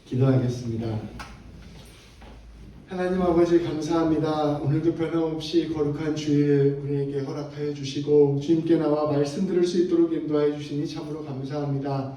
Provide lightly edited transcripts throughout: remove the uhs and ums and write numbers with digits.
기도하겠습니다. 하나님 아버지 감사합니다. 오늘도 변함없이 거룩한 주일 우리에게 허락하여 주시고 주님께 나와 말씀 들을 수 있도록 인도하여 주시니 참으로 감사합니다.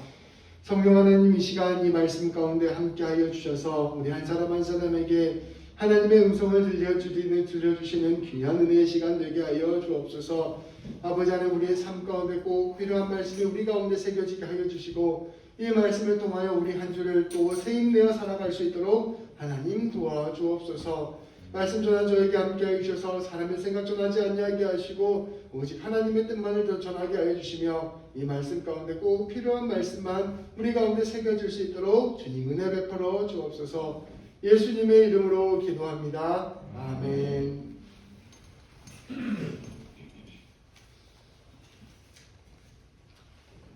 성령 하나님, 이 시간 이 말씀 가운데 함께하여 주셔서 우리 한 사람 한 사람에게 하나님의 음성을 들려주시는 귀한 은혜의 시간 되게 하여 주옵소서. 아버지 하나님, 우리의 삶 가운데 꼭 필요한 말씀이 우리 가운데 새겨지게 하여 주시고 이 말씀을 통하여 우리 한 주를 또 세임내어 살아갈 수 있도록 하나님 도와주옵소서. 말씀 전한 저에게 함께하여 주셔서 사람의 생각 전하지 아니하게 하시고 오직 하나님의 뜻만을 더 전하게 하여 주시며 이 말씀 가운데 꼭 필요한 말씀만 우리 가운데 새겨질 수 있도록 주님 은혜 베풀어 주옵소서. 예수님의 이름으로 기도합니다. 아멘.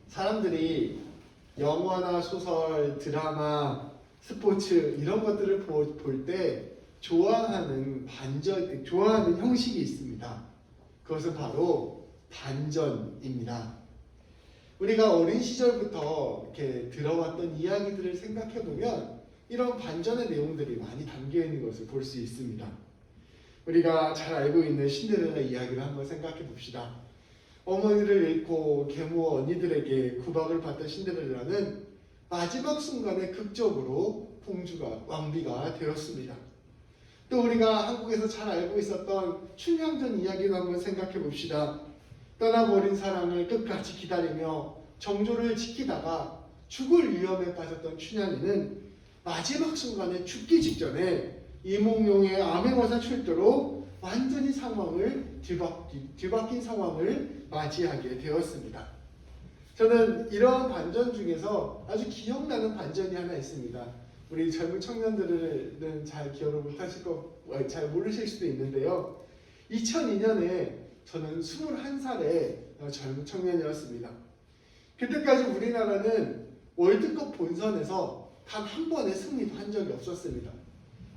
사람들이 영화나 소설, 드라마, 스포츠 이런 것들을 볼 때 좋아하는 형식이 있습니다. 그것은 바로 반전입니다. 우리가 어린 시절부터 이렇게 들어왔던 이야기들을 생각해 보면 이런 반전의 내용들이 많이 담겨 있는 것을 볼 수 있습니다. 우리가 잘 알고 있는 신데렐라 이야기를 한번 생각해 봅시다. 어머니를 잃고 계모 언니들에게 구박을 받던 신데렐라는 마지막 순간에 극적으로 왕비가 되었습니다. 또 우리가 한국에서 잘 알고 있었던 춘향전 이야기도 한번 생각해 봅시다. 떠나버린 사랑을 끝까지 기다리며 정조를 지키다가 죽을 위험에 빠졌던 춘향이는 마지막 순간에 죽기 직전에 이몽룡의 암행어사 출두로 완전히 상황을 뒤바뀐 상황을 맞이하게 되었습니다. 저는 이러한 반전 중에서 아주 기억나는 반전이 하나 있습니다. 우리 젊은 청년들은 잘 기억을 잘 모르실 수도 있는데요. 2002년에 저는 21살의 젊은 청년이었습니다. 그때까지 우리나라는 월드컵 본선에서 단 한 번의 승리도 한 적이 없었습니다.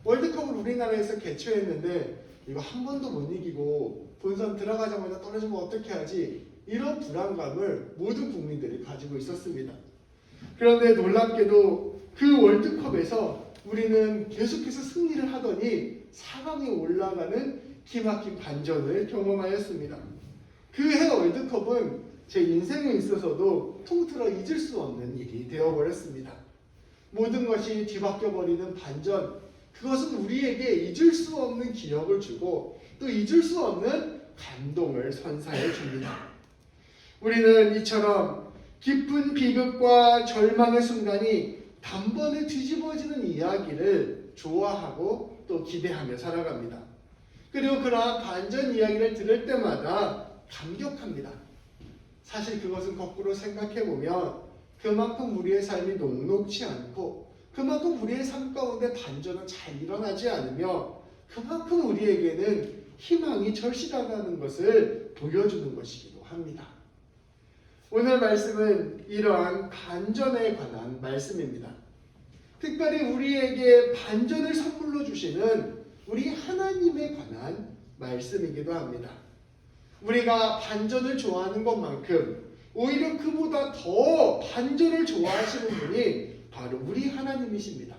월드컵을 우리나라에서 개최했는데 이거 한 번도 못 이기고 본선 들어가자마자 떨어지면 어떻게 하지? 이런 불안감을 모든 국민들이 가지고 있었습니다. 그런데 놀랍게도 그 월드컵에서 우리는 계속해서 승리를 하더니 4강에 올라가는 기막힌 반전을 경험하였습니다. 그 해 월드컵은 제 인생에 있어서도 통틀어 잊을 수 없는 일이 되어버렸습니다. 모든 것이 뒤바뀌어버리는 반전, 그것은 우리에게 잊을 수 없는 기억을 주고 또 잊을 수 없는 감동을 선사해 줍니다. 우리는 이처럼 깊은 비극과 절망의 순간이 단번에 뒤집어지는 이야기를 좋아하고 또 기대하며 살아갑니다. 그리고 그러한 반전 이야기를 들을 때마다 감격합니다. 사실 그것은 거꾸로 생각해보면 그만큼 우리의 삶이 녹록지 않고 그만큼 우리의 삶 가운데 반전은 잘 일어나지 않으며 그만큼 우리에게는 희망이 절실하다는 것을 보여주는 것이기도 합니다. 오늘 말씀은 이러한 반전에 관한 말씀입니다. 특별히 우리에게 반전을 선물로 주시는 우리 하나님에 관한 말씀이기도 합니다. 우리가 반전을 좋아하는 것만큼 오히려 그보다 더 반전을 좋아하시는 분이 바로 우리 하나님이십니다.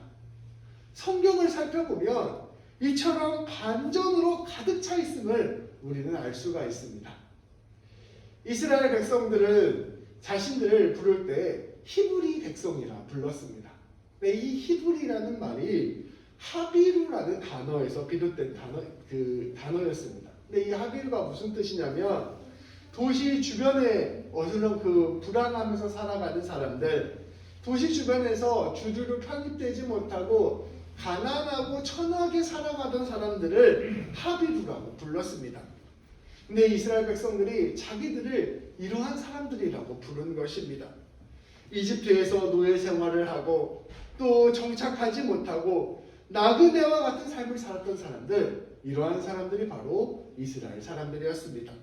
성경을 살펴보면 이처럼 반전으로 가득 차 있음을 우리는 알 수가 있습니다. 이스라엘 백성들은 자신들을 부를 때 히브리 백성이라 불렀습니다. 근데 이 히브리라는 말이 하비루라는 단어에서 비롯된 단어였습니다. 근데 이 하비루가 무슨 뜻이냐면 도시 주변에 불안하면서 살아가는 사람들, 도시 주변에서 주류로 편입되지 못하고 가난하고 천하게 살아가던 사람들을 하비루라고 불렀습니다. 근데 이스라엘 백성들이 자기들을 이러한 사람들이라고 부른 것입니다. 이집트에서 노예 생활을 하고 또 정착하지 못하고 나그네와 같은 삶을 살았던 사람들, 이러한 사람들이 바로 이스라엘 사람들이었습니다.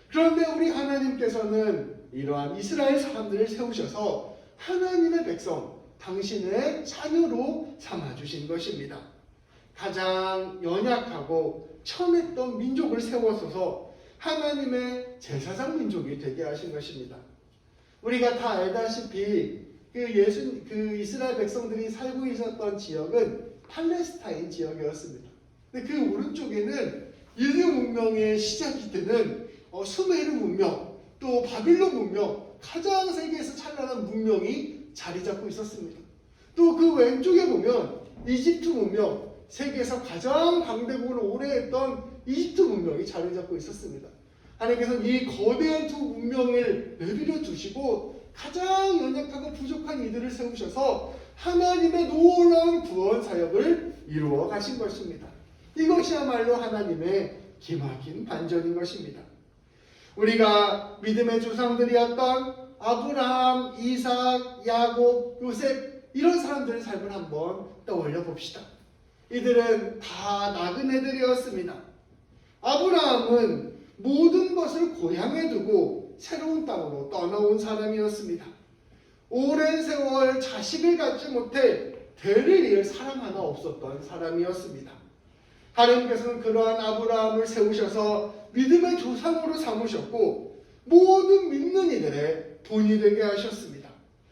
그런데 우리 하나님께서는 이러한 이스라엘 사람들을 세우셔서 하나님의 백성, 당신의 자녀로 삼아주신 것입니다. 가장 연약하고 천했던 민족을 세워서서 하나님의 제사장 민족이 되게 하신 것입니다. 우리가 다 알다시피 그 이스라엘 백성들이 살고 있었던 지역은 팔레스타인 지역이었습니다. 근데 그 오른쪽에는 인류 문명의 시작이 되는 수메르 문명, 또 바빌론 문명, 가장 세계에서 찬란한 문명이 자리 잡고 있었습니다. 또 그 왼쪽에 보면 이집트 문명, 세계에서 가장 강대국을 오래 했던 이집트 문명이 자리 잡고 있었습니다. 하나님께서는 이 거대한 두 문명을 내버려 두시고 가장 연약하고 부족한 이들을 세우셔서 하나님의 놀라운 구원 사역을 이루어 가신 것입니다. 이것이야말로 하나님의 기막힌 반전인 것입니다. 우리가 믿음의 조상들이었던 아브라함, 이삭, 야곱, 요셉 이런 사람들의 삶을 한번 떠올려 봅시다. 이들은 다 나그네들이었습니다. 아브라함은 모든 것을 고향에 두고 새로운 땅으로 떠나온 사람이었습니다. 오랜 세월 자식을 갖지 못해 대를 이을 사람 하나 없었던 사람이었습니다. 하나님께서는 그러한 아브라함을 세우셔서 믿음의 조상으로 삼으셨고 모든 믿는 이들의 본이 되게 하셨습니다.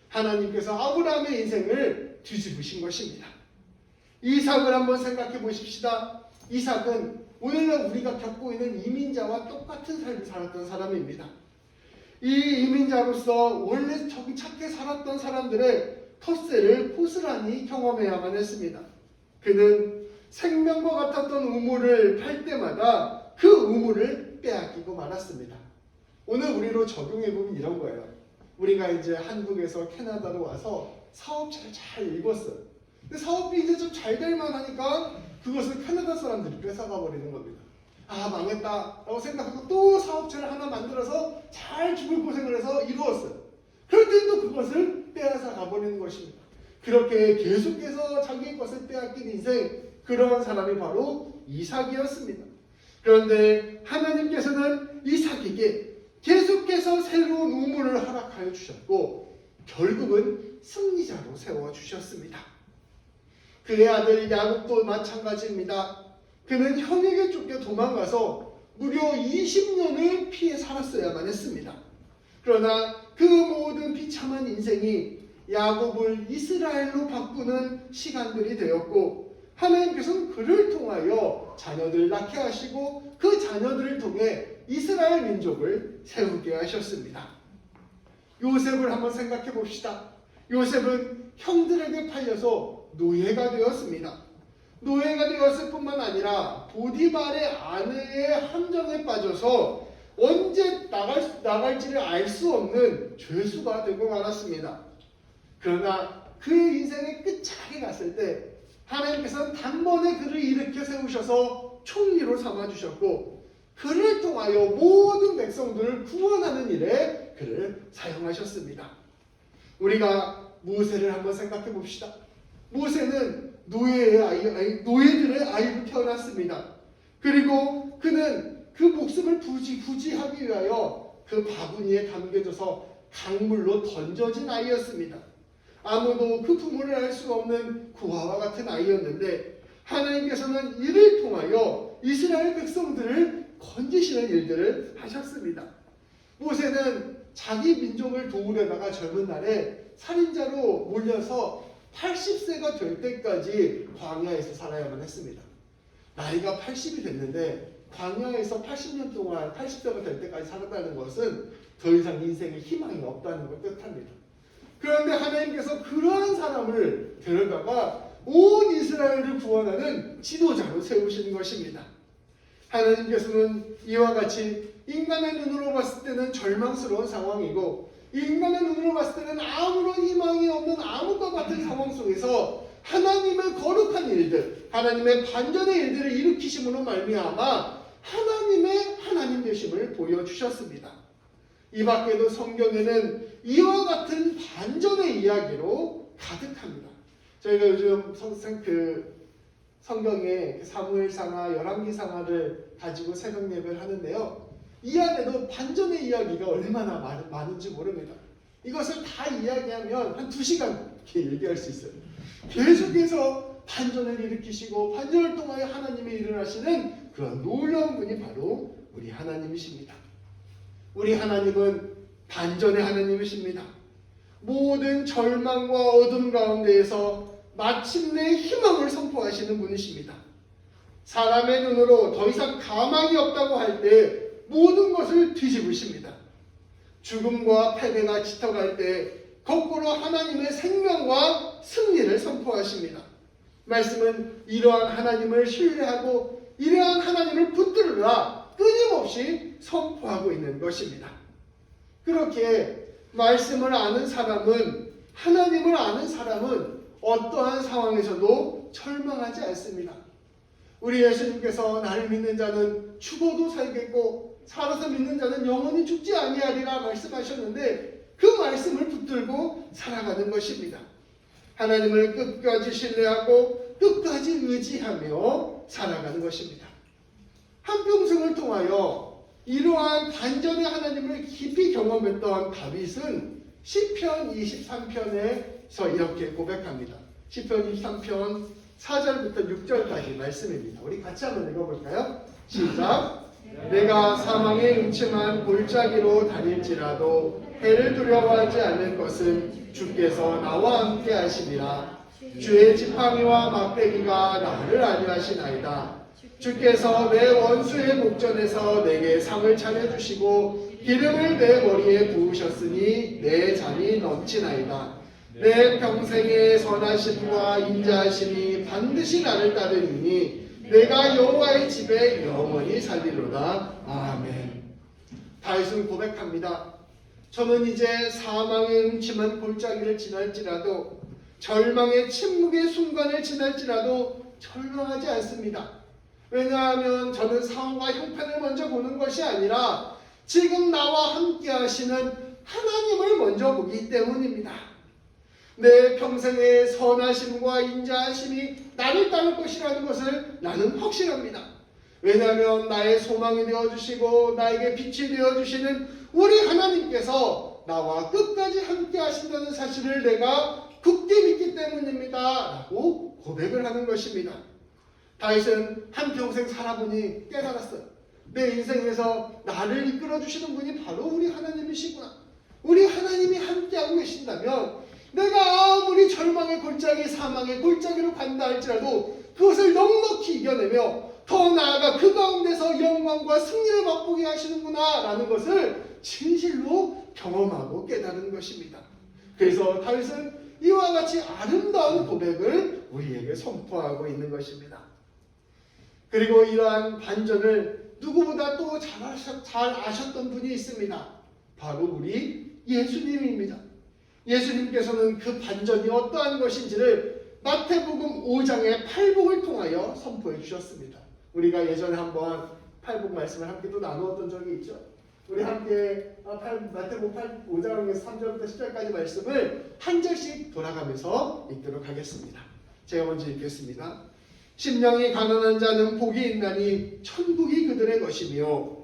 하나님께서 아브라함의 인생을 뒤집으신 것입니다. 이삭을 한번 생각해 보십시다. 이삭은 오늘날 우리가 겪고 있는 이민자와 똑같은 삶을 살았던 사람입니다. 이 이민자로서 원래 착하게 살았던 사람들의 텃세를 고스란히 경험해야만 했습니다. 그는 생명과 같았던 우물을 팔 때마다 그 우물을 빼앗기고 말았습니다. 오늘 우리로 적용해보면 이런 거예요. 우리가 이제 한국에서 캐나다로 와서 사업체를 잘 읽었어요. 근데 사업이 이제 좀 잘 될 만하니까 그것을 캐나다 사람들이 뺏어가 버리는 겁니다. 아, 망했다 라고 생각하고 또 사업체를 하나 만들어서 잘 죽을 고생을 해서 이루었어요. 그럴 때 또 그것을 빼앗아 가버리는 것입니다. 그렇게 계속해서 자기의 것을 빼앗긴 인생, 그러한 사람이 바로 이삭이었습니다. 그런데 하나님께서는 이삭에게 계속해서 새로운 우물을 허락하여 주셨고 결국은 승리자로 세워주셨습니다. 그의 아들 야곱도 마찬가지입니다. 그는 형에게 쫓겨 도망가서 무려 20년을 피해 살았어야만 했습니다. 그러나 그 모든 비참한 인생이 야곱을 이스라엘로 바꾸는 시간들이 되었고 하나님께서는 그를 통하여 자녀들을 낳게 하시고 그 자녀들을 통해 이스라엘 민족을 세우게 하셨습니다. 요셉을 한번 생각해 봅시다. 요셉은 형들에게 팔려서 노예가 되었습니다. 노예가 되었을 뿐만 아니라 보디발의 아내의 함정에 빠져서 언제 나갈지를 알 수 없는 죄수가 되고 말았습니다. 그러나 그의 인생의 끝자락에 갔을 때 하나님께서는 단번에 그를 일으켜 세우셔서 총리로 삼아주셨고 그를 통하여 모든 백성들을 구원하는 일에 그를 사용하셨습니다. 우리가 모세를 한번 생각해 봅시다. 모세는 노예들의 아이로 태어났습니다. 그리고 그는 그 목숨을 부지하기 위하여 그 바구니에 담겨져서 강물로 던져진 아이였습니다. 아무도 그 부모를 알 수 없는 고아와 같은 아이였는데 하나님께서는 이를 통하여 이스라엘 백성들을 건지시는 일들을 하셨습니다. 모세는 자기 민족을 도우려다가 젊은 날에 살인자로 몰려서 80세가 될 때까지 광야에서 살아야만 했습니다. 나이가 80이 됐는데 광야에서 80년 동안 80세가 될 때까지 살았다는 것은 더 이상 인생에 희망이 없다는 걸 뜻합니다. 그런데 하나님께서 그러한 사람을 데려다가 온 이스라엘을 구원하는 지도자로 세우시는 것입니다. 하나님께서는 이와 같이 인간의 눈으로 봤을 때는 절망스러운 상황이고 인간의 눈으로 봤을 때는 아무런 희망이 없는 암흑과 같은 상황 속에서 하나님의 거룩한 일들, 하나님의 반전의 일들을 일으키심으로 말미암아 하나님의 하나님 되심을 보여주셨습니다. 이 밖에도 성경에는 이와 같은 반전의 이야기로 가득합니다. 저희가 요즘 성경에 사무엘상하, 열왕기상하를 가지고 새벽 예배를 하는데요. 이 안에도 반전의 이야기가 얼마나 많은지 모릅니다. 이것을 다 이야기하면 한 2시간 이렇게 얘기할 수 있어요. 계속해서 반전을 일으키시고 반전을 통하여 하나님의 일을 하시는 그런 놀라운 분이 바로 우리 하나님이십니다. 우리 하나님은 반전의 하나님이십니다. 모든 절망과 어둠 가운데에서 마침내 희망을 선포하시는 분이십니다. 사람의 눈으로 더 이상 가망이 없다고 할 때 모든 것을 뒤집으십니다. 죽음과 패배가 짙어갈 때 거꾸로 하나님의 생명과 승리를 선포하십니다. 말씀은 이러한 하나님을 신뢰하고 이러한 하나님을 붙들라 끊임없이 선포하고 있는 것입니다. 그렇게 말씀을 아는 사람은, 하나님을 아는 사람은 어떠한 상황에서도 절망하지 않습니다. 우리 예수님께서 나를 믿는 자는 죽어도 살겠고 살아서 믿는 자는 영원히 죽지 아니하리라 말씀하셨는데 그 말씀을 붙들고 살아가는 것입니다. 하나님을 끝까지 신뢰하고 끝까지 의지하며 살아가는 것입니다. 한평생을 통하여 이러한 반전의 하나님을 깊이 경험했던 다윗은 시편 23편에서 이렇게 고백합니다. 시편 23편 4절부터 6절까지 말씀입니다. 우리 같이 한번 읽어볼까요? 시작! 내가 사망의 음침한 골짜기로 다닐지라도 해를 두려워하지 않을 것은 주께서 나와 함께 하시니라. 주의 지팡이와 막대기가 나를 안위하시나이다. 주께서 내 원수의 목전에서 내게 상을 차려주시고 기름을 내 머리에 부으셨으니 내 잔이 넘치나이다. 내 평생의 선하심과 인자하심이 반드시 나를 따르니 내가 여호와의 집에 영원히 살리로다. 아멘. 다윗은 고백합니다. 저는 이제 사망의 음침한 골짜기를 지날지라도 절망의 침묵의 순간을 지날지라도 절망하지 않습니다. 왜냐하면 저는 상황과 형편을 먼저 보는 것이 아니라 지금 나와 함께 하시는 하나님을 먼저 보기 때문입니다. 내 평생의 선하심과 인자하심이 나를 따를 것이라는 것을 나는 확신합니다. 왜냐하면 나의 소망이 되어주시고 나에게 빛이 되어주시는 우리 하나님께서 나와 끝까지 함께 하신다는 사실을 내가 굳게 믿기 때문입니다. 라고 고백을 하는 것입니다. 다윗은 한평생 살아보니 깨달았어요. 내 인생에서 나를 이끌어주시는 분이 바로 우리 하나님이시구나. 우리 하나님이 함께하고 계신다면 내가 아무리 절망의 골짜기, 사망의 골짜기로 간다 할지라도 그것을 넉넉히 이겨내며 더 나아가 그 가운데서 영광과 승리를 맛보게 하시는구나 라는 것을 진실로 경험하고 깨달은 것입니다. 그래서 다윗은 이와 같이 아름다운 고백을 우리에게 선포하고 있는 것입니다. 그리고 이러한 반전을 누구보다 또 잘 아셨던 분이 있습니다. 바로 우리 예수님입니다. 예수님께서는 그 반전이 어떠한 것인지를 마태복음 5장의 팔복을 통하여 선포해 주셨습니다. 우리가 예전에 한번 팔복 말씀을 함께 또 나누었던 적이 있죠. 우리 함께 마태복음 5장에서 3절부터 10절까지 말씀을 한 절씩 돌아가면서 읽도록 하겠습니다. 제가 먼저 읽겠습니다. 심령이 가난한 자는 복이 있나니 천국이 그들의 것이며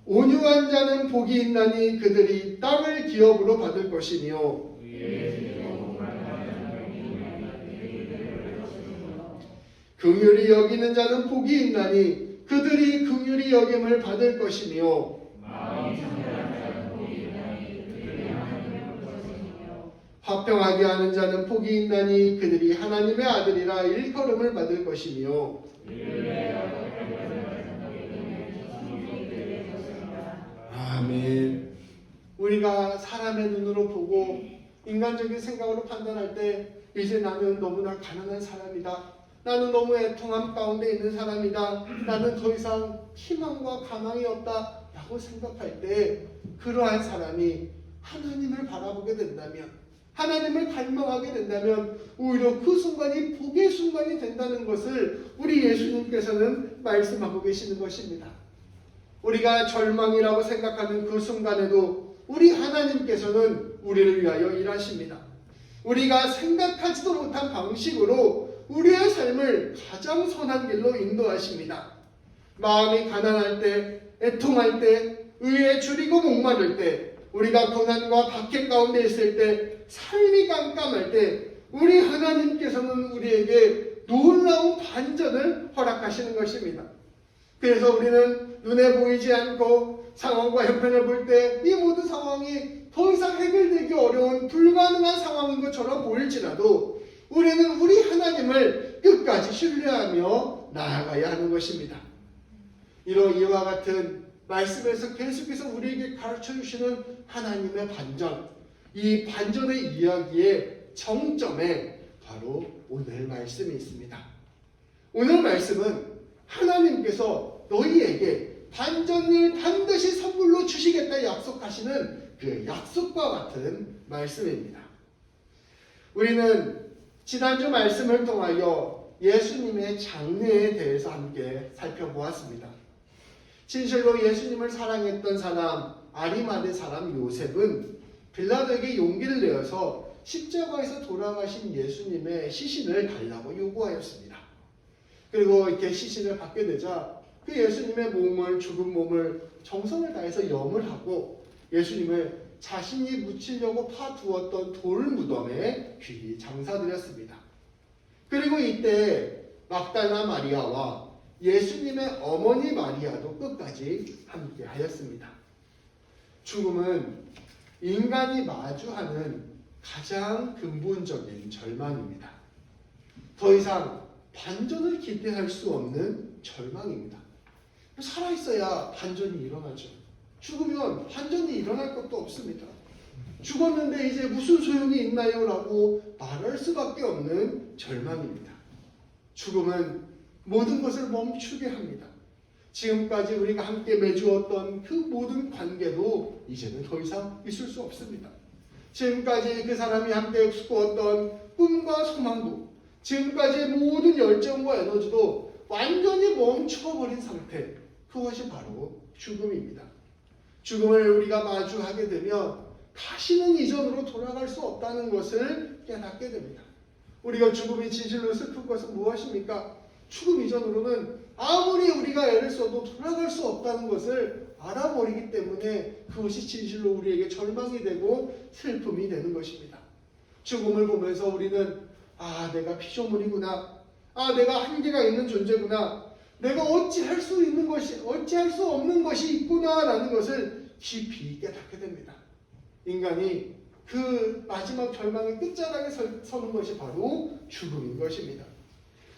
온유한 자는 복이 있나니 그들이 땅을 기업으로 받을 것이며 긍휼히 여기는 자는 복이 있나니 그들이 긍휼히 여김을 받을 것이며 화평하게 하는 자는 복이 있나니 그들이 하나님의 아들이라 일컬음을 받을 것이며 아멘. 우리가 사람의 눈으로 보고 인간적인 생각으로 판단할 때 이제 나는 너무나 가난한 사람이다. 나는 너무 애통함 가운데 있는 사람이다. 나는 더 이상 희망과 가망이 없다 라고 생각할 때 그러한 사람이 하나님을 바라보게 된다면, 하나님을 갈망하게 된다면 오히려 그 순간이 복의 순간이 된다는 것을 우리 예수님께서는 말씀하고 계시는 것입니다. 우리가 절망이라고 생각하는 그 순간에도 우리 하나님께서는 우리를 위하여 일하십니다. 우리가 생각하지도 못한 방식으로 우리의 삶을 가장 선한 길로 인도하십니다. 마음이 가난할 때, 애통할 때, 의에 줄이고 목마를 때, 우리가 고난과 박해 가운데 있을 때, 삶이 깜깜할 때 우리 하나님께서는 우리에게 놀라운 반전을 허락하시는 것입니다. 그래서 우리는 눈에 보이지 않고 상황과 형편을 볼 때 이 모든 상황이 더 이상 해결되기 어려운 불가능한 상황인 것처럼 보일지라도 우리는 우리 하나님을 끝까지 신뢰하며 나아가야 하는 것입니다. 이와 같은 말씀에서 계속해서 우리에게 가르쳐 주시는 하나님의 반전, 이 반전의 이야기의 정점에 바로 오늘 말씀이 있습니다. 오늘 말씀은 하나님께서 너희에게 반전을 반드시 선물로 주시겠다 약속하시는 그 약속과 같은 말씀입니다. 우리는 지난주 말씀을 통하여 예수님의 장래에 대해서 함께 살펴보았습니다. 진실로 예수님을 사랑했던 사람, 아리마대 사람 요셉은 빌라도에게 용기를 내어서 십자가에서 돌아가신 예수님의 시신을 달라고 요구하였습니다. 그리고 이렇게 시신을 받게 되자 그 예수님의 몸을, 죽은 몸을 정성을 다해서 염을 하고 예수님을 자신이 묻히려고 파두었던 돌 무덤에 귀히 장사드렸습니다. 그리고 이때 막달라 마리아와 예수님의 어머니 마리아도 끝까지 함께 하였습니다. 죽음은 인간이 마주하는 가장 근본적인 절망입니다. 더 이상 반전을 기대할 수 없는 절망입니다. 살아있어야 반전이 일어나죠. 죽으면 반전이 일어날 것도 없습니다. 죽었는데 이제 무슨 소용이 있나요? 라고 말할 수밖에 없는 절망입니다. 죽음은 모든 것을 멈추게 합니다. 지금까지 우리가 함께 맺어왔던 그 모든 관계도 이제는 더 이상 있을 수 없습니다. 지금까지 그 사람이 함께 꾸었던 꿈과 소망도, 지금까지의 모든 열정과 에너지도 완전히 멈춰버린 상태, 그것이 바로 죽음입니다. 죽음을 우리가 마주하게 되면 다시는 이전으로 돌아갈 수 없다는 것을 깨닫게 됩니다. 우리가 죽음이 진실로 슬픈 것은 무엇입니까? 죽음 이전으로는 아무리 우리가 애를 써도 돌아갈 수 없다는 것을 알아버리기 때문에 그것이 진실로 우리에게 절망이 되고 슬픔이 되는 것입니다. 죽음을 보면서 우리는 내가 피조물이구나. 내가 한계가 있는 존재구나. 내가 어찌할 수 없는 것이 있구나라는 것을 깊이 깨닫게 됩니다. 인간이 그 마지막 절망의 끝자락에 서는 것이 바로 죽음인 것입니다.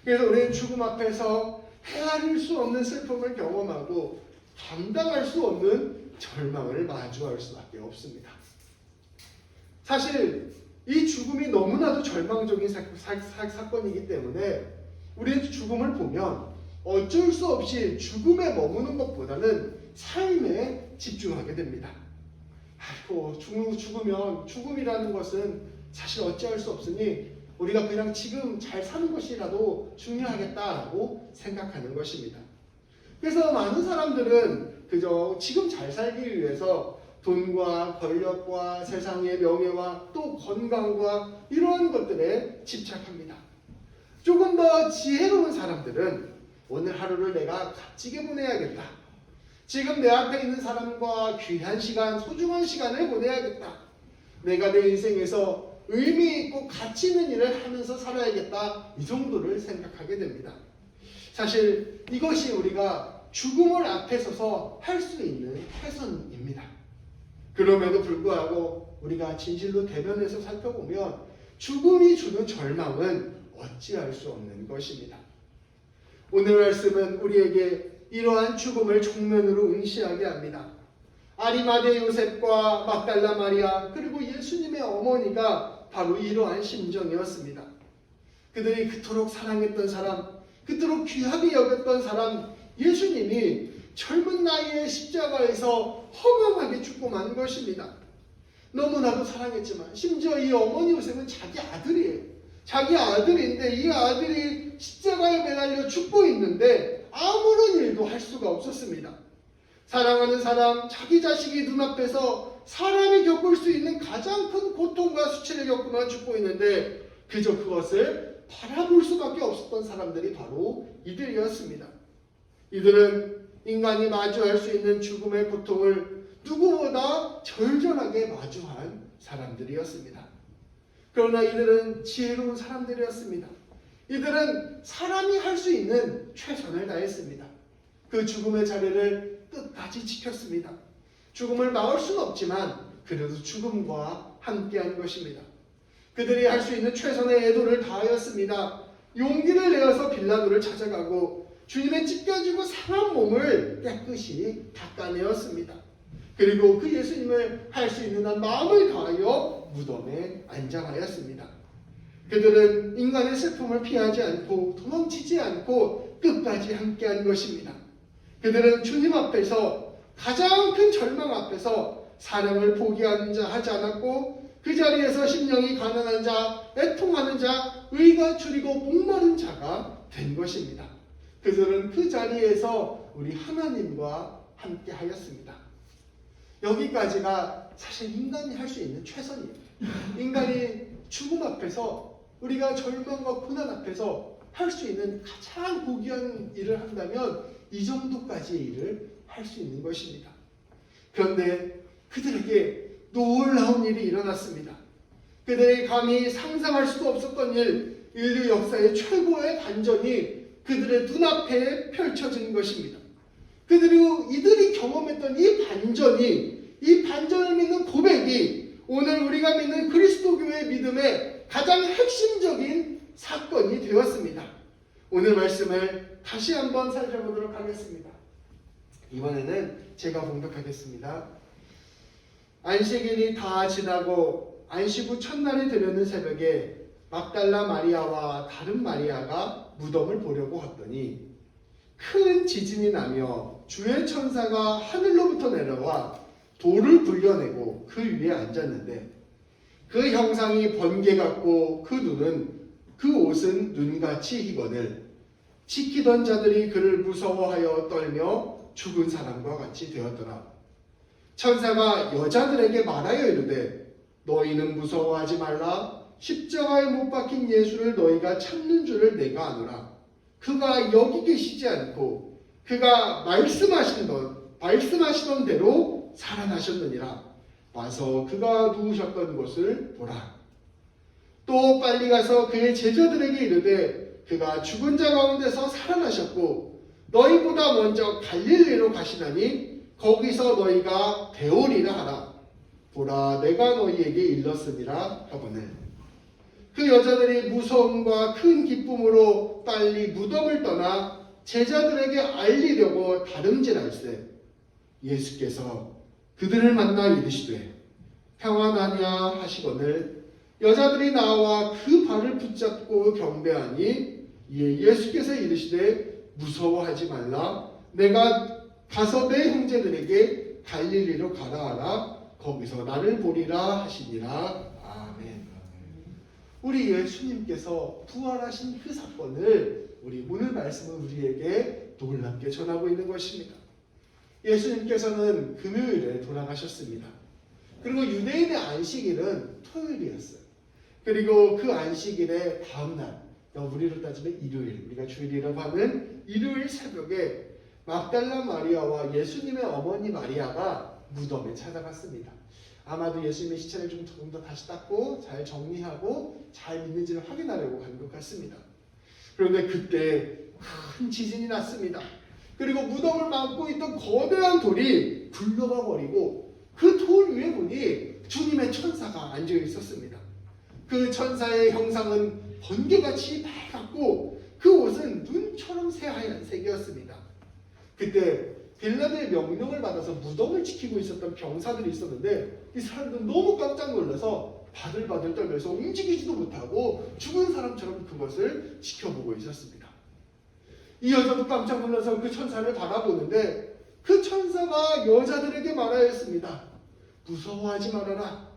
그래서 우리는 죽음 앞에서 헤아릴 수 없는 슬픔을 경험하고 감당할 수 없는 절망을 마주할 수밖에 없습니다. 사실 이 죽음이 너무나도 절망적인 사건이기 때문에 우리는 죽음을 보면 어쩔 수 없이 죽음에 머무는 것보다는 삶에 집중하게 됩니다. 죽으면 죽음이라는 것은 사실 어찌할 수 없으니 우리가 그냥 지금 잘 사는 것이라도 중요하겠다라고 생각하는 것입니다. 그래서 많은 사람들은 그저 지금 잘 살기 위해서 돈과 권력과 세상의 명예와 또 건강과 이러한 것들에 집착합니다. 조금 더 지혜로운 사람들은 오늘 하루를 내가 값지게 보내야겠다. 지금 내 앞에 있는 사람과 귀한 시간, 소중한 시간을 보내야겠다. 내가 내 인생에서 의미 있고 가치 있는 일을 하면서 살아야겠다. 이 정도를 생각하게 됩니다. 사실 이것이 우리가 죽음을 앞에 서서 할 수 있는 최선입니다. 그럼에도 불구하고 우리가 진실로 대면해서 살펴보면 죽음이 주는 절망은 어찌할 수 없는 것입니다. 오늘 말씀은 우리에게 이러한 죽음을 정면으로 응시하게 합니다. 아리마대 요셉과 막달라 마리아 그리고 예수님의 어머니가 바로 이러한 심정이었습니다. 그들이 그토록 사랑했던 사람, 그토록 귀하게 여겼던 사람 예수님이 젊은 나이에 십자가에서 허망하게 죽고 만 것입니다. 너무나도 사랑했지만 심지어 이 어머니 요셉은 자기 아들이에요. 자기 아들인데 이 아들이 십자가에 매달려 죽고 있는데 아무런 일도 할 수가 없었습니다. 사랑하는 사람, 자기 자식이 눈앞에서 사람이 겪을 수 있는 가장 큰 고통과 수치를 겪으며 죽고 있는데 그저 그것을 바라볼 수밖에 없었던 사람들이 바로 이들이었습니다. 이들은 인간이 마주할 수 있는 죽음의 고통을 누구보다 절절하게 마주한 사람들이었습니다. 그러나 이들은 지혜로운 사람들이었습니다. 이들은 사람이 할 수 있는 최선을 다했습니다. 그 죽음의 자리를 끝까지 지켰습니다. 죽음을 막을 수는 없지만 그래도 죽음과 함께한 것입니다. 그들이 할 수 있는 최선의 애도를 다하였습니다. 용기를 내어서 빌라도를 찾아가고 주님의 찢겨지고 상한 몸을 깨끗이 닦아내었습니다. 그리고 그 예수님을 할 수 있는 한 마음을 다하여 무덤에 안장하였습니다. 그들은 인간의 슬픔을 피하지 않고 도망치지 않고 끝까지 함께한 것입니다. 그들은 주님 앞에서 가장 큰 절망 앞에서 사랑을 포기하지 않았고 그 자리에서 심령이 가난한 자, 애통하는 자, 의가 줄이고 목마른 자가 된 것입니다. 그들은 그 자리에서 우리 하나님과 함께 하였습니다. 여기까지가 사실 인간이 할 수 있는 최선이에요. 인간이 죽음 앞에서 우리가 절망과 고난 앞에서 할 수 있는 가장 고귀한 일을 한다면 이 정도까지의 일을 할 수 있는 것입니다. 그런데 그들에게 놀라운 일이 일어났습니다. 그들이 감히 상상할 수도 없었던 일, 인류 역사의 최고의 반전이 그들의 눈앞에 펼쳐진 것입니다. 이들이 경험했던 이 반전을 믿는 고백이 오늘 우리가 믿는 그리스도교의 믿음의 가장 핵심적인 사건이 되었습니다. 오늘 말씀을 다시 한번 살펴보도록 하겠습니다. 이번에는 제가 봉독하겠습니다. 안식일이 다 지나고 안식 후 첫날이 되려는 새벽에 막달라 마리아와 다른 마리아가 무덤을 보려고 왔더니 큰 지진이 나며 주의 천사가 하늘로부터 내려와 돌을 굴려내고 그 위에 앉았는데 그 형상이 번개 같고 그 옷은 눈같이 희거늘 지키던 자들이 그를 무서워하여 떨며 죽은 사람과 같이 되었더라. 천사가 여자들에게 말하여 이르되 너희는 무서워하지 말라. 십자가에 못 박힌 예수를 너희가 찾는 줄을 내가 아노라. 그가 여기 계시지 않고 그가 말씀하시던 대로 살아나셨느니라. 와서 그가 누우셨던 곳을 보라. 또 빨리 가서 그의 제자들에게 이르되 그가 죽은 자 가운데서 살아나셨고 너희보다 먼저 갈릴리로 가시나니 거기서 너희가 배우리라 하라. 보라, 내가 너희에게 일렀으니라 하거늘. 그 여자들이 무서움과 큰 기쁨으로 빨리 무덤을 떠나 제자들에게 알리려고 다름질할세 예수께서 그들을 만나 이르시되 평안하냐 하시거늘 여자들이 나와 그 발을 붙잡고 경배하니 이에 예수께서 이르시되 무서워하지 말라. 내가 가서 내 형제들에게 갈릴리로 가라 하라. 거기서 나를 보리라 하시니라. 아멘. 우리 예수님께서 부활하신 그 사건을 우리 오늘 말씀은 우리에게 놀랍게 전하고 있는 것입니다. 예수님께서는 금요일에 돌아가셨습니다. 그리고 유대인의 안식일은 토요일이었어요. 그리고 그 안식일의 다음날, 우리로 따지면 일요일, 우리가 주일이라고 하는 일요일 새벽에 막달라 마리아와 예수님의 어머니 마리아가 무덤에 찾아갔습니다. 아마도 예수님의 시체를 좀 더 다시 닦고 잘 정리하고 잘 있는지를 확인하려고 간 것 같습니다. 그런데 그때 큰 지진이 났습니다. 그리고 무덤을 막고 있던 거대한 돌이 굴러가 버리고 그 돌 위에 보니 주님의 천사가 앉아 있었습니다. 그 천사의 형상은 번개같이 빨갛고 그 옷은 눈처럼 새하얀 색이었습니다. 그때 빌라도의 명령을 받아서 무덤을 지키고 있었던 병사들이 있었는데 이 사람들은 너무 깜짝 놀라서 바들바들 떨면서 움직이지도 못하고 죽은 사람처럼 그것을 지켜보고 있었습니다. 이 여자도 깜짝 놀라서 그 천사를 바라보는데 그 천사가 여자들에게 말하였습니다. 무서워하지 말아라.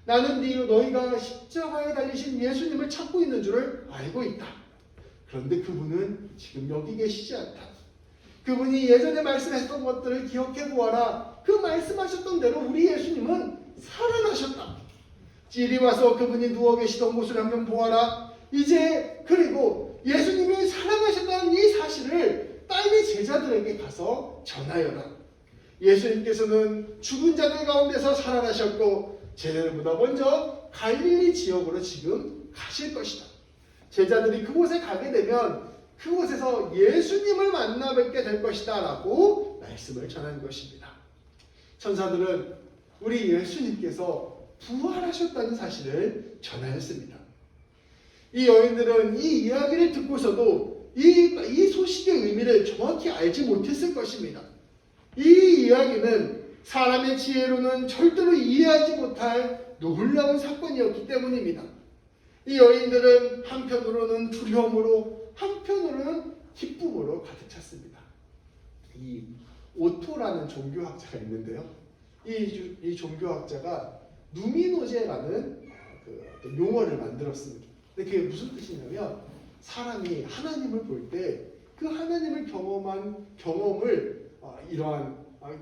나는 너희가 십자가에 달리신 예수님을 찾고 있는 줄을 알고 있다. 그런데 그분은 지금 여기 계시지 않다. 그분이 예전에 말씀하셨던 것들을 기억해 보아라. 그 말씀하셨던 대로 우리 예수님은 살아나셨다. 이리 와서 그분이 누워 계시던 곳을 한번 보아라. 이제 그리고 예수님이 살아나셨다는 이 사실을 빨리 제자들에게 가서 전하여라. 예수님께서는 죽은 자들 가운데서 살아나셨고 제자들보다 먼저 갈릴리 지역으로 지금 가실 것이다. 제자들이 그곳에 가게 되면 그곳에서 예수님을 만나 뵙게 될 것이다 라고 말씀을 전한 것입니다. 천사들은 우리 예수님께서 부활하셨다는 사실을 전하였습니다. 이 여인들은 이 이야기를 듣고서도 이 소식의 의미를 정확히 알지 못했을 것입니다. 이 이야기는 사람의 지혜로는 절대로 이해하지 못할 놀라운 사건이었기 때문입니다. 이 여인들은 한편으로는 두려움으로 한편으로는 기쁨으로 가득 찼습니다. 이 오토라는 종교학자가 있는데요. 이 종교학자가 누미노제라는 그 용어를 만들었습니다. 근데 그게 무슨 뜻이냐면 사람이 하나님을 볼 때 그 하나님을 경험한 경험을 이러한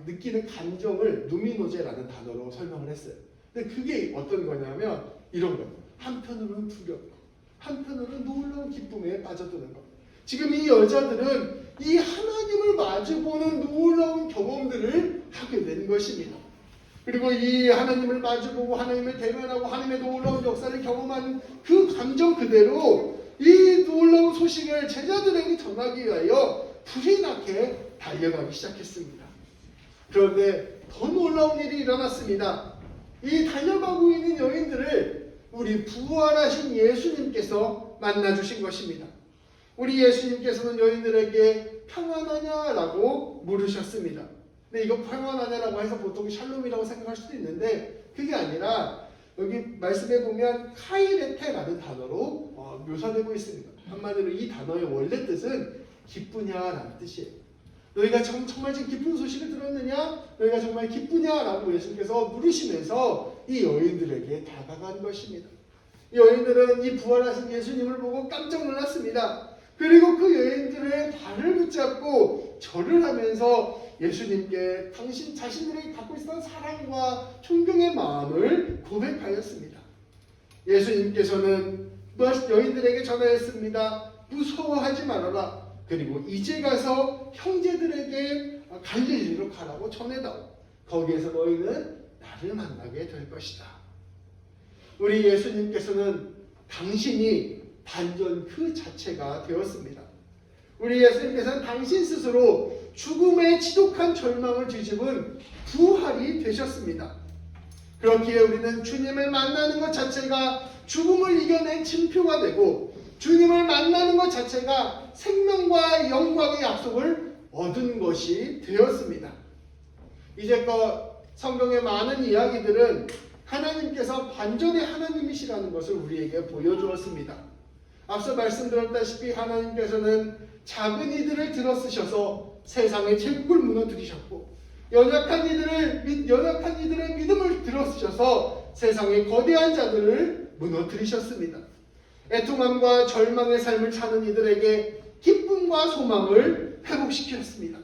느끼는 감정을 누미노제라는 단어로 설명을 했어요. 근데 그게 어떤 거냐면 이런 거예요. 한편으로는 두려움, 한편으로는 놀라운 기쁨에 빠져드는 것. 지금 이 여자들은 이 하나님을 마주보는 놀라운 경험들을 하게 된 것입니다. 그리고 이 하나님을 마주보고 하나님을 대면하고 하나님의 놀라운 역사를 경험한 그 감정 그대로 이 놀라운 소식을 제자들에게 전하기 위하여 불이 나게 달려가기 시작했습니다. 그런데 더 놀라운 일이 일어났습니다. 이 달려가고 있는 여인들을 우리 부활하신 예수님께서 만나주신 것입니다. 우리 예수님께서는 여인들에게 평안하냐라고 물으셨습니다. 근데 이거 평안하냐라고 해서 보통 샬롬이라고 생각할 수도 있는데 그게 아니라 여기 말씀에 보면 카이레테라는 단어로 묘사되고 있습니다. 한마디로 이 단어의 원래 뜻은 기쁘냐라는 뜻이에요. 너희가 정말 지금 기쁜 소식을 들었느냐? 너희가 정말 기쁘냐라고 예수님께서 물으시면서 이 여인들에게 다가간 것입니다. 이 여인들은 이 부활하신 예수님을 보고 깜짝 놀랐습니다. 그리고 그 여인들의 발을 붙잡고 절을 하면서 예수님께 당신 자신들이 갖고 있었던 사랑과 존경의 마음을 고백하였습니다. 예수님께서는 여인들에게 전하였습니다. 무서워하지 말아라. 그리고 이제 가서 형제들에게 갈릴리로 가라고 전해다오. 거기에서 너희는 나를 만나게 될 것이다. 우리 예수님께서는 당신이 반전 그 자체가 되었습니다. 우리 예수님께서는 당신 스스로 죽음의 지독한 절망을 뒤집은 부활이 되셨습니다. 그렇기에 우리는 주님을 만나는 것 자체가 죽음을 이겨낸 징표가 되고 주님을 만나는 것 자체가 생명과 영광의 약속을 얻은 것이 되었습니다. 이제껏 성경의 많은 이야기들은 하나님께서 반전의 하나님이시라는 것을 우리에게 보여주었습니다. 앞서 말씀드렸다시피 하나님께서는 작은 이들을 들어쓰셔서 세상의 제국을 무너뜨리셨고 연약한 이들의 믿음을 들어쓰셔서 세상의 거대한 자들을 무너뜨리셨습니다. 애통함과 절망의 삶을 사는 이들에게 기쁨과 소망을 회복시켰습니다.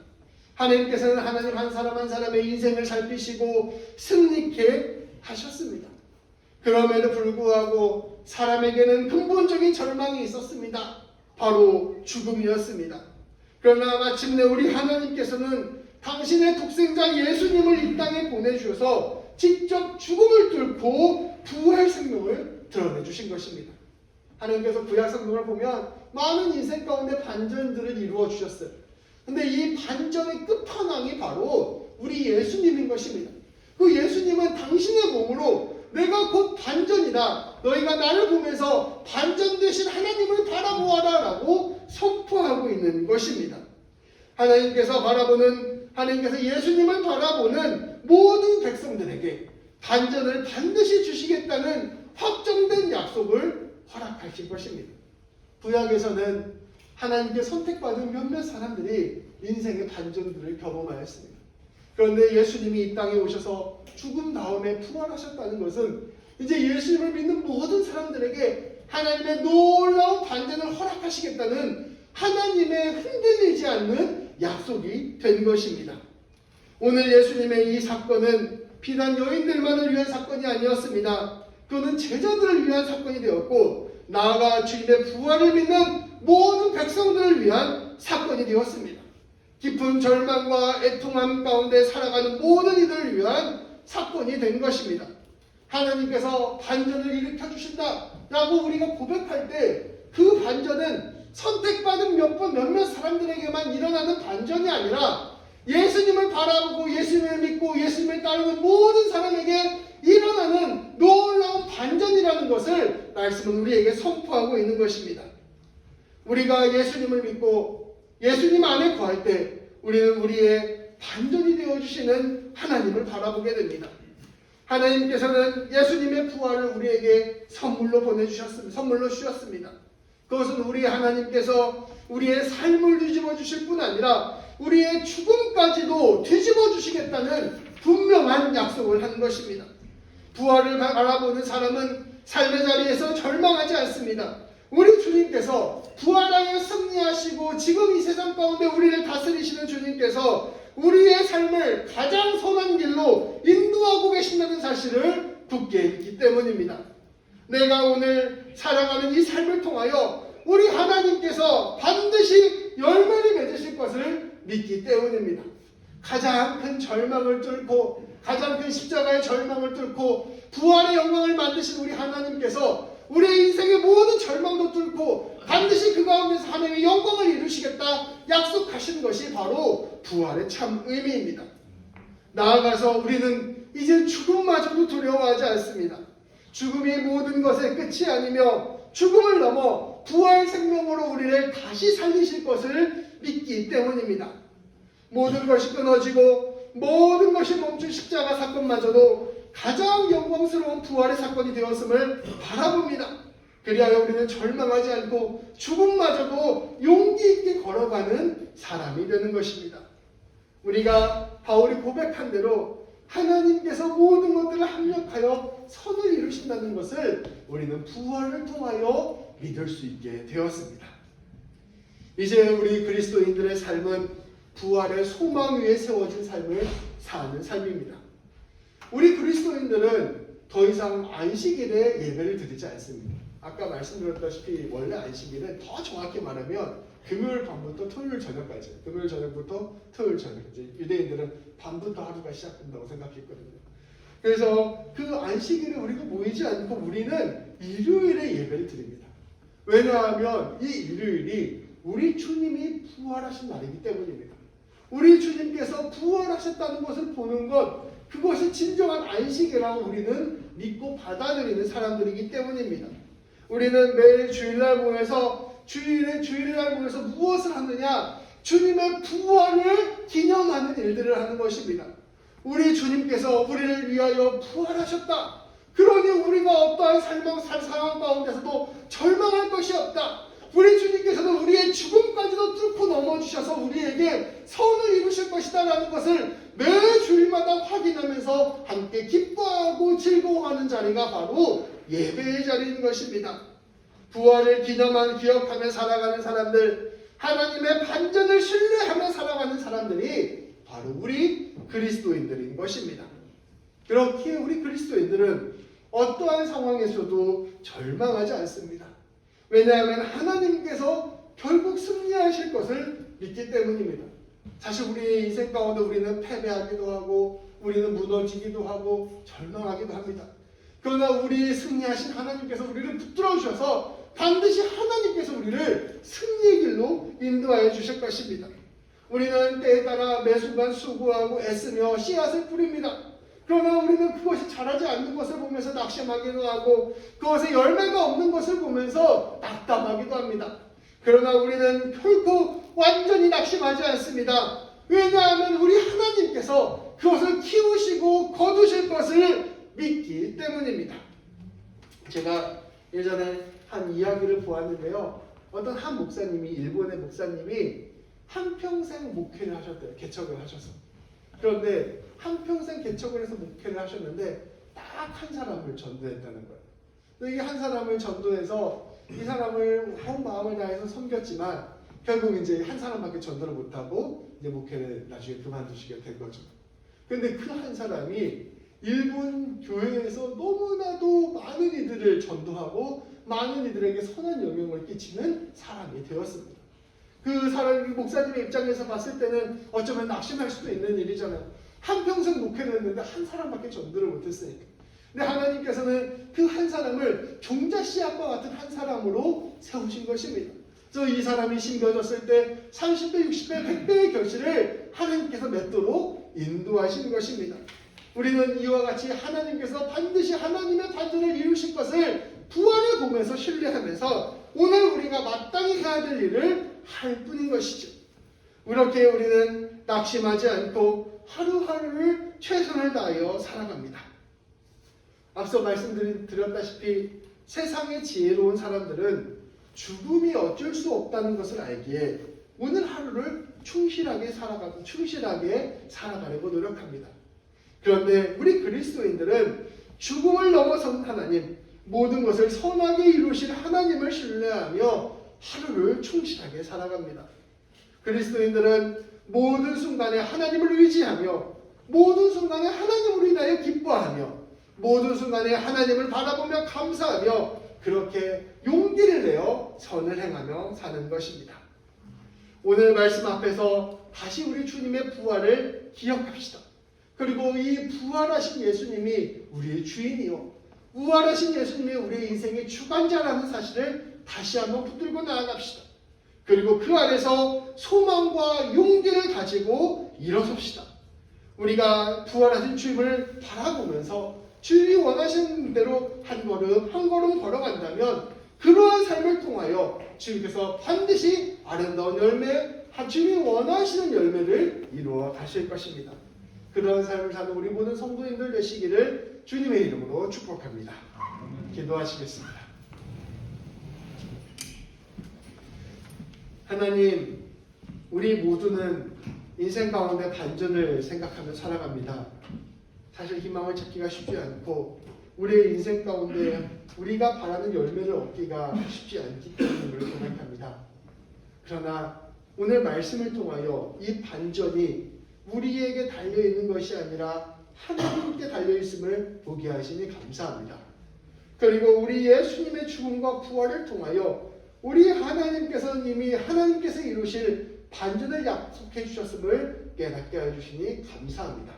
하나님께서는 하나님 한 사람 한 사람의 인생을 살피시고 승리케 하셨습니다. 그럼에도 불구하고 사람에게는 근본적인 절망이 있었습니다. 바로 죽음이었습니다. 그러나 마침내 우리 하나님께서는 당신의 독생자 예수님을 이 땅에 보내주셔서 직접 죽음을 뚫고 부활 생명을 드러내 주신 것입니다. 하나님께서 구약 성경을 보면 많은 인생 가운데 반전들을 이루어 주셨어요. 근데 이 반전의 끝판왕이 바로 우리 예수님인 것입니다. 그 예수님은 당신의 몸으로 내가 곧 반전이다. 너희가 나를 보면서 반전 되신 하나님을 바라보아라 라고 선포하고 있는 것입니다. 하나님께서 예수님을 바라보는 모든 백성들에게 반전을 반드시 주시겠다는 확정된 약속을 허락하신 것입니다. 구약에서는 하나님께 선택받은 몇몇 사람들이 인생의 반전들을 경험하였습니다. 그런데 예수님이 이 땅에 오셔서 죽음 다음에 부활하셨다는 것은 이제 예수님을 믿는 모든 사람들에게 하나님의 놀라운 반전을 허락하시겠다는 하나님의 흔들리지 않는 약속이 된 것입니다. 오늘 예수님의 이 사건은 비단 여인들만을 위한 사건이 아니었습니다. 그는 제자들을 위한 사건이 되었고 나아가 주님의 부활을 믿는 모든 백성들을 위한 사건이 되었습니다. 깊은 절망과 애통함 가운데 살아가는 모든 이들을 위한 사건이 된 것입니다. 하나님께서 반전을 일으켜 주신다 라고 우리가 고백할 때 그 반전은 선택받은 몇몇 사람들에게만 일어나는 반전이 아니라 예수님을 바라보고 예수님을 믿고 예수님을 따르는 모든 사람에게 일어나는 놀라운 반전이라는 것을 말씀은 우리에게 선포하고 있는 것입니다. 우리가 예수님을 믿고 예수님 안에 거할 때 우리는 우리의 반전이 되어주시는 하나님을 바라보게 됩니다. 하나님께서는 예수님의 부활을 우리에게 선물로 주셨습니다. 그것은 우리 하나님께서 우리의 삶을 뒤집어 주실 뿐 아니라 우리의 죽음까지도 뒤집어 주시겠다는 분명한 약속을 한 것입니다. 부활을 바라보는 사람은 삶의 자리에서 절망하지 않습니다. 우리 주님께서 부활하여 승리하시고 지금 이 세상 가운데 우리를 다스리시는 주님께서 우리의 삶을 가장 선한 길로 인도하고 계신다는 사실을 굳게 믿기 때문입니다. 내가 오늘 살아가는 이 삶을 통하여 우리 하나님께서 반드시 열매를 맺으실 것을 믿기 때문입니다. 가장 큰 절망을 뚫고 가장 큰 십자가의 절망을 뚫고 부활의 영광을 만드신 우리 하나님께서 우리의 인생의 모든 절망도 뚫고 반드시 그 가운데서 하나님의 영광을 이루시겠다 약속하신 것이 바로 부활의 참 의미입니다. 나아가서 우리는 이제 죽음마저도 두려워하지 않습니다. 죽음이 모든 것의 끝이 아니며 죽음을 넘어 부활 생명으로 우리를 다시 살리실 것을 믿기 때문입니다. 모든 것이 끊어지고 모든 것이 멈춘 십자가 사건마저도 가장 영광스러운 부활의 사건이 되었음을 바라봅니다. 그리하여 우리는 절망하지 않고 죽음마저도 용기 있게 걸어가는 사람이 되는 것입니다. 우리가 바울이 고백한 대로 하나님께서 모든 것들을 합력하여 선을 이루신다는 것을 우리는 부활을 통하여 믿을 수 있게 되었습니다. 이제 우리 그리스도인들의 삶은 부활의 소망 위에 세워진 삶을 사는 삶입니다. 우리 그리스도인들은 더 이상 안식일에 예배를 드리지 않습니다. 아까 말씀드렸다시피 원래 안식일은 더 정확히 말하면 금요일 밤부터 토요일 저녁까지, 금요일 저녁부터 토요일 저녁까지, 유대인들은 밤부터 하루가 시작된다고 생각했거든요. 그래서 그 안식일에 우리가 모이지 않고 우리는 일요일에 예배를 드립니다. 왜냐하면 이 일요일이 우리 주님이 부활하신 날이기 때문입니다. 우리 주님께서 부활하셨다는 것을 보는 것, 그것이 진정한 안식이라고 우리는 믿고 받아들이는 사람들이기 때문입니다. 우리는 매일 주일날 모여서 주일날 모여서 무엇을 하느냐? 주님의 부활을 기념하는 일들을 하는 것입니다. 우리 주님께서 우리를 위하여 부활하셨다. 그러니 우리가 어떠한 상황 가운데서도 절망할 것이 없다. 우리 주님께서는 우리의 죽음까지도 뚫고 넘어주셔서 우리에게 선을 이루실 것이다 라는 것을 매 주일마다 확인하면서 함께 기뻐하고 즐거워하는 자리가 바로 예배의 자리인 것입니다. 부활을 기억하며 살아가는 사람들, 하나님의 반전을 신뢰하며 살아가는 사람들이 바로 우리 그리스도인들인 것입니다. 그렇기에 우리 그리스도인들은 어떠한 상황에서도 절망하지 않습니다. 왜냐하면 하나님께서 결국 승리하실 것을 믿기 때문입니다. 사실 우리 인생 가운데 우리는 패배하기도 하고 우리는 무너지기도 하고 절망하기도 합니다. 그러나 우리 승리하신 하나님께서 우리를 붙들어 주셔서 반드시 하나님께서 우리를 승리의 길로 인도하여 주실 것입니다. 우리는 때에 따라 매 순간 수고하고 애쓰며 씨앗을 뿌립니다. 그러나 우리는 그것이 자라지 않는 것을 보면서 낙심하기도 하고 그것에 열매가 없는 것을 보면서 낙담하기도 합니다. 그러나 우리는 결코 완전히 낙심하지 않습니다. 왜냐하면 우리 하나님께서 그것을 키우시고 거두실 것을 믿기 때문입니다. 제가 예전에 한 이야기를 보았는데요. 어떤 한 목사님이, 일본의 목사님이 한평생 목회를 하셨대요. 개척을 하셔서. 그런데 한평생 개척을 해서 목회를 하셨는데 딱 한 사람을 전도했다는 거예요. 이 한 사람을 전도해서 이 사람을 온 마음을 다해서 섬겼지만 결국 이제 한 사람밖에 전도를 못하고 이제 목회를 나중에 그만두시게 된 거죠. 그런데 그 한 사람이 일본 교회에서 너무나도 많은 이들을 전도하고 많은 이들에게 선한 영향을 끼치는 사람이 되었습니다. 그 사람, 목사님의 입장에서 봤을 때는 어쩌면 낙심할 수도 있는 일이잖아요. 한평생 목회를 했는데 한 사람밖에 전도를 못했으니까. 근데 하나님께서는 그 한 사람을 종자 씨앗과 같은 한 사람으로 세우신 것입니다. 이 사람이 심겨졌을 때 30배, 60배, 100배의 결실을 하나님께서 맺도록 인도하시는 것입니다. 우리는 이와 같이 하나님께서 반드시 하나님의 반전을 이루실 것을 부활을 보면서 신뢰하면서 오늘 우리가 마땅히 해야 될 일을 할 뿐인 것이죠. 이렇게 우리는 낙심하지 않고 하루하루를 최선을 다하여 살아갑니다. 앞서 말씀드렸다시피 세상의 지혜로운 사람들은 죽음이 어쩔 수 없다는 것을 알기에 오늘 하루를 충실하게 살아가려고 노력합니다. 그런데 우리 그리스도인들은 죽음을 넘어선 하나님, 모든 것을 선하게 이루실 하나님을 신뢰하며 하루를 충실하게 살아갑니다. 그리스도인들은 모든 순간에 하나님을 의지하며 모든 순간에 하나님으로 인하여 기뻐하며 모든 순간에 하나님을 바라보며 감사하며 그렇게 용기를 내어 선을 행하며 사는 것입니다. 오늘 말씀 앞에서 다시 우리 주님의 부활을 기억합시다. 그리고 이 부활하신 예수님이 우리의 주인이요, 부활하신 예수님이 우리의 인생의 주관자라는 사실을 다시 한번 붙들고 나아갑시다. 그리고 그 안에서 소망과 용기를 가지고 일어섭시다. 우리가 부활하신 주님을 바라보면서 주님이 원하시는 대로 한 걸음 한 걸음 걸어간다면 그러한 삶을 통하여 주님께서 반드시 아름다운 열매, 주님이 원하시는 열매를 이루어 가실 것입니다. 그러한 삶을 사는 우리 모든 성도님들 되시기를 주님의 이름으로 축복합니다. 기도하시겠습니다. 하나님, 우리 모두는 인생 가운데 반전을 생각하며 살아갑니다. 사실 희망을 찾기가 쉽지 않고 우리의 인생 가운데 우리가 바라는 열매를 얻기가 쉽지 않기 때문에 고백합니다. 그러나 오늘 말씀을 통하여 이 반전이 우리에게 달려있는 것이 아니라 하나님께 달려있음을 보게 하시니 감사합니다. 그리고 우리 예수님의 죽음과 부활을 통하여 우리 하나님께서는 이미 하나님께서 이루실 반전을 약속해 주셨음을 깨닫게 해주시니 감사합니다.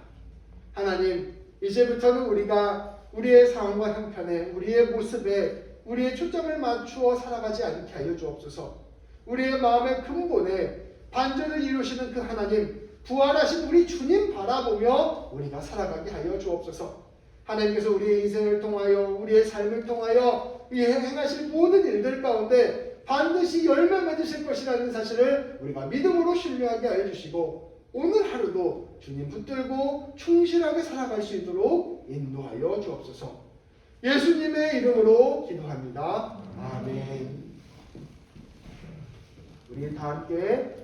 하나님, 이제부터는 우리가 우리의 상황과 형편에, 우리의 모습에, 우리의 초점을 맞추어 살아가지 않게 하여 주옵소서. 우리의 마음의 근본에 반전을 이루시는 그 하나님, 부활하신 우리 주님 바라보며 우리가 살아가게 하여 주옵소서. 하나님께서 우리의 인생을 통하여, 우리의 삶을 통하여 행하실 모든 일들 가운데 반드시 열매 맺으실 것이라는 사실을 우리가 믿음으로 신뢰하게 하여 주시고, 오늘 하루도 주님 붙들고 충실하게 살아갈 수 있도록 인도하여 주옵소서. 예수님의 이름으로 기도합니다. 아멘. 우리 다 함께